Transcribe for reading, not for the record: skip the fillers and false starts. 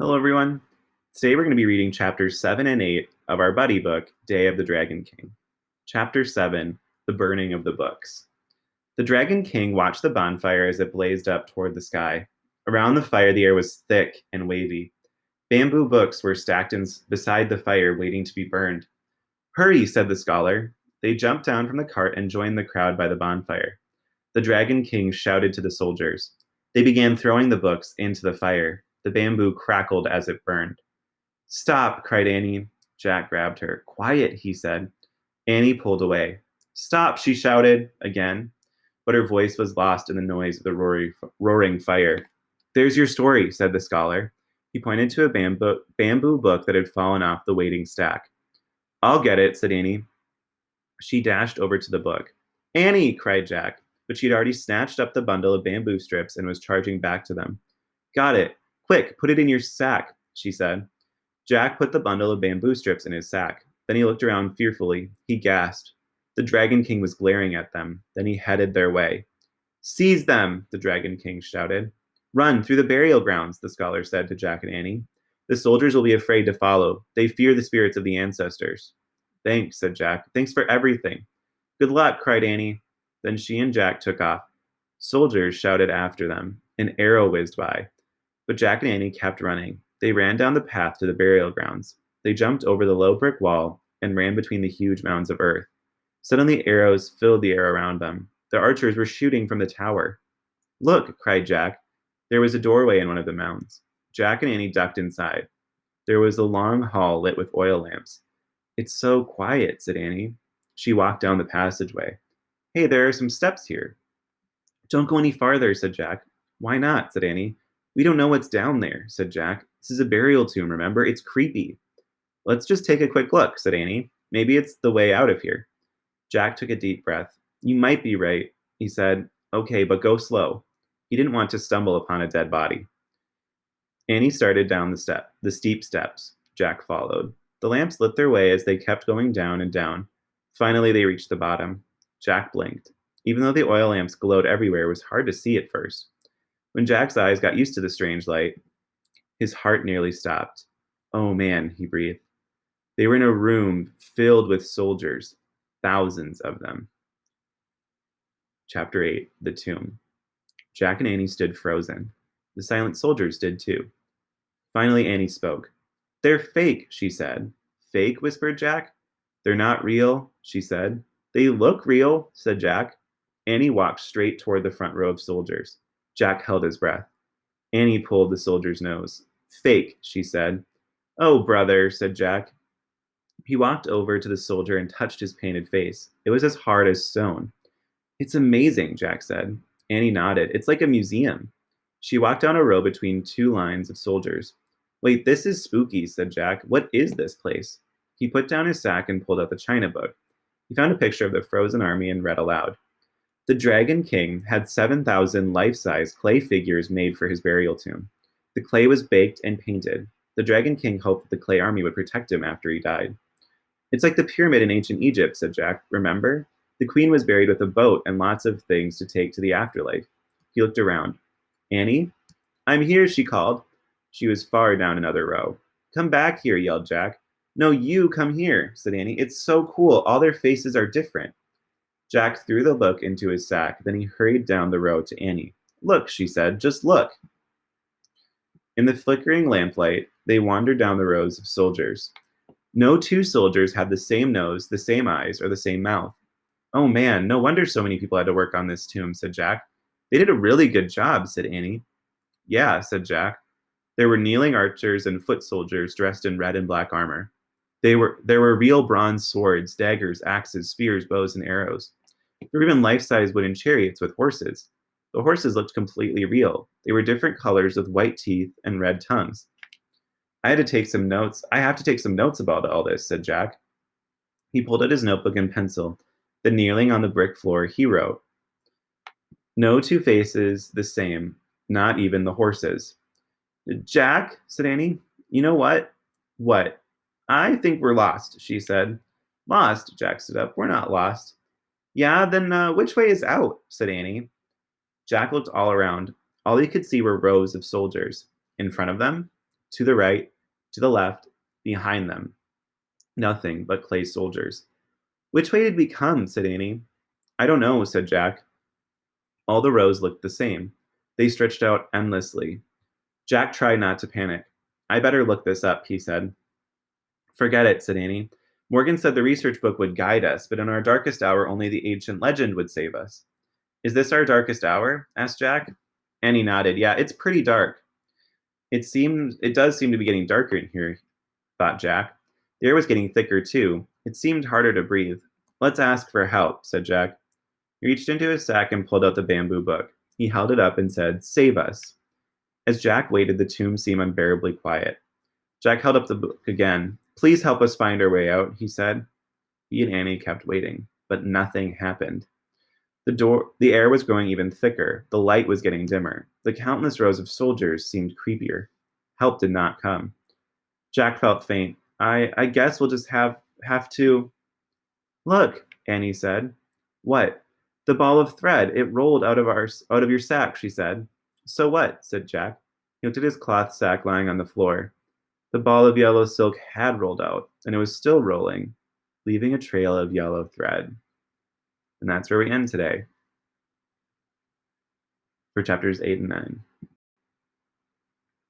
Hello, everyone. Today we're going to be reading chapters 7 and 8 of our buddy book, Day of the Dragon King. Chapter 7 The Burning of the Books. The Dragon King watched the bonfire as it blazed up toward the sky. Around the fire, the air was thick and wavy. Bamboo books were stacked beside the fire, waiting to be burned. Hurry, said the scholar. They jumped down from the cart and joined the crowd by the bonfire. The Dragon King shouted to the soldiers. They began throwing the books into the fire. The bamboo crackled as it burned. Stop, cried Annie. Jack grabbed her. Quiet, he said. Annie pulled away. Stop, she shouted again, but her voice was lost in the noise of the roaring fire. There's your story, said the scholar. He pointed to a bamboo book that had fallen off the waiting stack. I'll get it, said Annie. She dashed over to the book. Annie, cried Jack, but she'd already snatched up the bundle of bamboo strips and was charging back to them. Got it. Quick, put it in your sack, she said. Jack put the bundle of bamboo strips in his sack. Then he looked around fearfully. He gasped. The Dragon King was glaring at them. Then he headed their way. Seize them, the Dragon King shouted. Run through the burial grounds, the scholar said to Jack and Annie. The soldiers will be afraid to follow. They fear the spirits of the ancestors. Thanks, said Jack. Thanks for everything. Good luck, cried Annie. Then she and Jack took off. Soldiers shouted after them. An arrow whizzed by. But Jack and Annie kept running. They ran down the path to the burial grounds. They jumped over the low brick wall and ran between the huge mounds of earth. Suddenly, arrows filled the air around them. The archers were shooting from the tower. Look, cried Jack. There was a doorway in one of the mounds. Jack and Annie ducked inside. There was a long hall lit with oil lamps. It's so quiet, said Annie. She walked down the passageway. Hey, there are some steps here. Don't go any farther, said Jack. Why not, said Annie. We don't know what's down there, said Jack. This is a burial tomb, remember? It's creepy. Let's just take a quick look, said Annie. Maybe it's the way out of here. Jack took a deep breath. You might be right, he said. Okay, but go slow. He didn't want to stumble upon a dead body. Annie started down the steep steps. Jack followed. The lamps lit their way as they kept going down and down. Finally, they reached the bottom. Jack blinked. Even though the oil lamps glowed everywhere, it was hard to see at first. When Jack's eyes got used to the strange light, his heart nearly stopped. Oh man, he breathed. They were in a room filled with soldiers, thousands of them. Chapter 8 The Tomb. Jack and Annie stood frozen. The silent soldiers did too. Finally, Annie spoke. They're fake, she said. Fake, whispered Jack. They're not real, she said. They look real, said Jack. Annie walked straight toward the front row of soldiers. Jack held his breath. Annie pulled the soldier's nose. Fake, she said. Oh, brother, said Jack. He walked over to the soldier and touched his painted face. It was as hard as stone. It's amazing, Jack said. Annie nodded. It's like a museum. She walked down a row between two lines of soldiers. Wait, this is spooky, said Jack. What is this place? He put down his sack and pulled out the china book. He found a picture of the frozen army and read aloud. The Dragon King had 7,000 life-size clay figures made for his burial tomb. The clay was baked and painted. The Dragon King hoped that the clay army would protect him after he died. It's like the pyramid in ancient Egypt, said Jack. Remember? The queen was buried with a boat and lots of things to take to the afterlife. He looked around. Annie? I'm here, she called. She was far down another row. Come back here, yelled Jack. No, you come here, said Annie. It's so cool. All their faces are different. Jack threw the book into his sack. Then he hurried down the row to Annie. Look, she said. Just look. In the flickering lamplight, they wandered down the rows of soldiers. No two soldiers had the same nose, the same eyes, or the same mouth. Oh man, no wonder so many people had to work on this tomb, said Jack. They did a really good job, said Annie. Yeah, said Jack. There were kneeling archers and foot soldiers dressed in red and black armor. There were real bronze swords, daggers, axes, spears, bows, and arrows. There were even life-size wooden chariots with horses. The horses looked completely real. They were different colors with white teeth and red tongues. I have to take some notes about all this, said Jack. He pulled out his notebook and pencil. Then kneeling on the brick floor, he wrote, No two faces the same, not even the horses. Jack, said Annie, you know what? What? I think we're lost, she said. Lost, Jack stood up. We're not lost. Yeah, then which way is out? Said Annie. Jack looked all around. All he could see were rows of soldiers. In front of them, To the right, to the left, behind them, nothing but clay soldiers. Which way did we come? Said Annie. I don't know, said Jack. All the rows looked the same. They stretched out endlessly. Jack tried not to panic. I better look this up, he said. Forget it, said Annie. Morgan said the research book would guide us, but in our darkest hour, only the ancient legend would save us. Is this our darkest hour? Asked Jack. Annie nodded. Yeah, it's pretty dark. It does seem to be getting darker in here, thought Jack. The air was getting thicker, too. It seemed harder to breathe. Let's ask for help, said Jack. He reached into his sack and pulled out the bamboo book. He held it up and said, Save us. As Jack waited, the tomb seemed unbearably quiet. Jack held up the book again. Please help us find our way out, he said. He and Annie kept waiting, but nothing happened. The air was growing even thicker. The light was getting dimmer. The countless rows of soldiers seemed creepier. Help did not come. Jack felt faint. I guess we'll just have to. Look, Annie said. What? The ball of thread. It rolled out of your sack, she said. So what? Said Jack. He looked at his cloth sack lying on the floor. The ball of yellow silk had rolled out, and it was still rolling, leaving a trail of yellow thread. And that's where we end today for chapters 8 and 9.